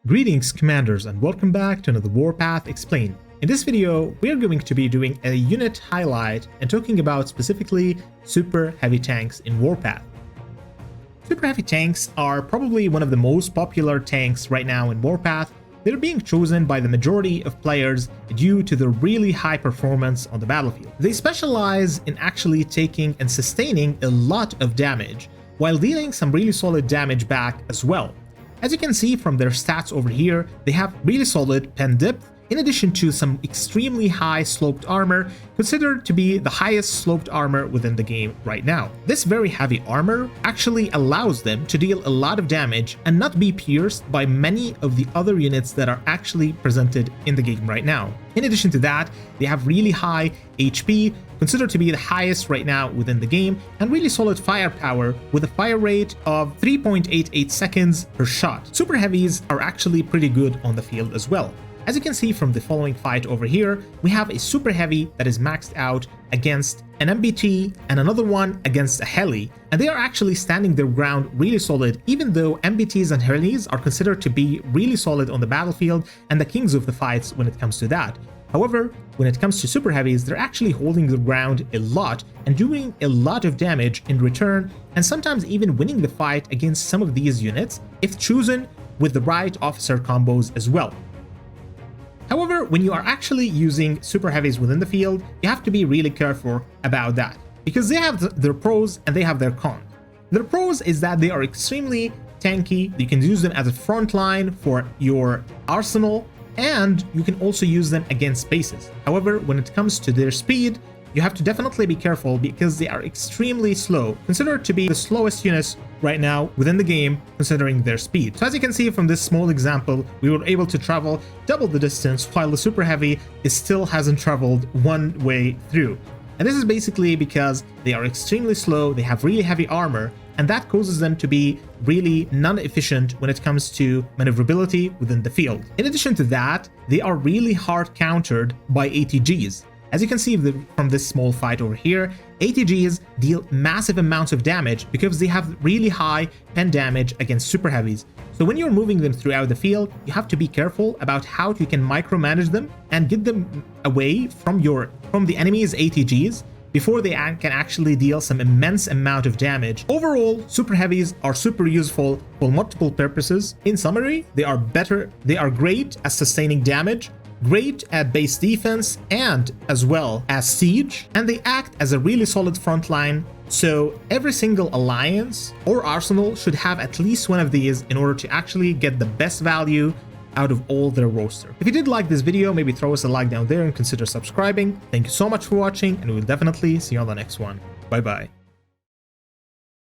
Greetings Commanders and welcome back to another Warpath Explained. In this video, we are going to be doing a unit highlight and talking about specifically super heavy tanks in Warpath. Super heavy tanks are probably one of the most popular tanks right now in Warpath. They're being chosen by the majority of players due to their really high performance on the battlefield. They specialize in actually taking and sustaining a lot of damage, while dealing some really solid damage back as well. As you can see from their stats over here, they have really solid pen depth, in addition to some extremely high sloped armor, considered to be the highest sloped armor within the game right now. This very heavy armor actually allows them to deal a lot of damage and not be pierced by many of the other units that are actually presented in the game right now. In addition to that, they have really high HP, considered to be the highest right now within the game, and really solid firepower with a fire rate of 3.88 seconds per shot. Super heavies are actually pretty good on the field as well. As you can see from the following fight over here, we have a super heavy that is maxed out against an MBT and another one against a heli, and they are actually standing their ground really solid, even though MBTs and helis are considered to be really solid on the battlefield and the kings of the fights when it comes to that. However, when it comes to super heavies, they're actually holding their ground a lot and doing a lot of damage in return, and sometimes even winning the fight against some of these units if chosen with the right officer combos as well. However, when you are actually using super heavies within the field, you have to be really careful about that, because they have their pros and they have their cons. Their pros is that they are extremely tanky. You can use them as a front line for your arsenal, and you can also use them against bases. However, when it comes to their speed, you have to definitely be careful because they are extremely slow, considered to be the slowest units right now within the game considering their speed. So as you can see from this small example, we were able to travel double the distance while the super heavy still hasn't traveled one way through. And this is basically because they are extremely slow, they have really heavy armor, and that causes them to be really non-efficient when it comes to maneuverability within the field. In addition to that, they are really hard countered by ATGs. As you can see from this small fight over here, ATGs deal massive amounts of damage because they have really high pen damage against super heavies. So when you're moving them throughout the field, you have to be careful about how you can micromanage them and get them away from the enemy's ATGs before they can actually deal some immense amount of damage. Overall, super heavies are super useful for multiple purposes. In summary, they are great at sustaining damage, great at base defense, and as well as siege, and they act as a really solid front line. So every single alliance or arsenal should have at least one of these in order to actually get the best value out of all their roster. If you did like this video, maybe throw us a like down there and consider subscribing. Thank you so much for watching, and we'll definitely see you on the next one. Bye bye.